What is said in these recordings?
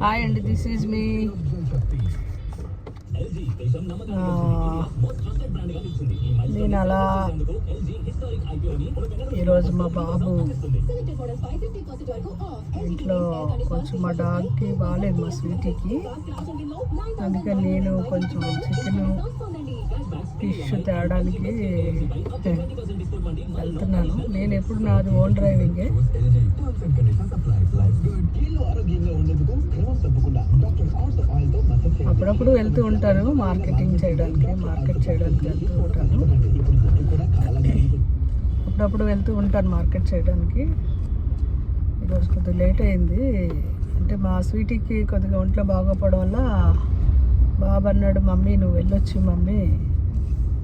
Hi అండి, this is మీ. నేను అలా ఈరోజు మా బాబు ఇంట్లో కొంచెం మా డాగ్కి బాగాలేదు, మా స్వీటీకి. అందుకని నేను కొంచెం చికెన్ ఫిష్ తేడానికి వెళ్తున్నాను. నేను ఎప్పుడు నాది ఓన్ డ్రైవింగే. అప్పుడప్పుడు వెళ్తూ ఉంటాను మార్కెట్ చేయడానికి వెళ్తూ ఉంటాను. అప్పుడప్పుడు వెళ్తూ ఉంటాను మార్కెట్ చేయడానికి. ఈరోజు కొద్దిగా లేట్ అయింది. అంటే మా స్వీటీకి కొద్దిగా ఒంట్లో బాగోపోవడం వల్ల బాబు అన్నాడు, మమ్మీ నువ్వు వెళ్ళొచ్చి మమ్మీ,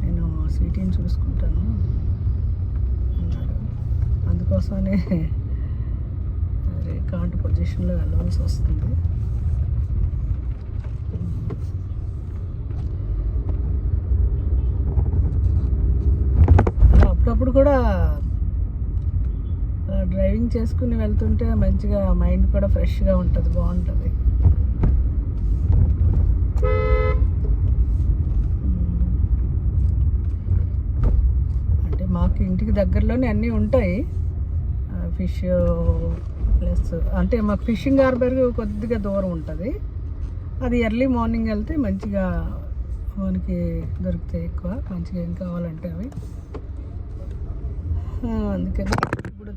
నేను స్వీటీని చూసుకుంటాను అన్నాడు. అందుకోసమనే కాంట్ పొజిషన్లో వెళ్ళవలసి వస్తుంది. అప్పుడప్పుడు కూడా డ్రైవింగ్ చేసుకుని వెళ్తుంటే మంచిగా మైండ్ కూడా ఫ్రెష్గా ఉంటుంది, బాగుంటుంది. అంటే మాకు ఇంటికి దగ్గరలోనే అన్నీ ఉంటాయి. ఫిష్ ప్లస్ అంటే మాకు ఫిషింగ్ హార్బర్ కొద్దిగా దూరం ఉంటుంది. అది ఎర్లీ మార్నింగ్ వెళ్తే మంచిగా మనకి దొరుకుతాయి, ఎక్కువ మంచిగా ఏం కావాలంటే అవి. అందుకని ఇప్పుడు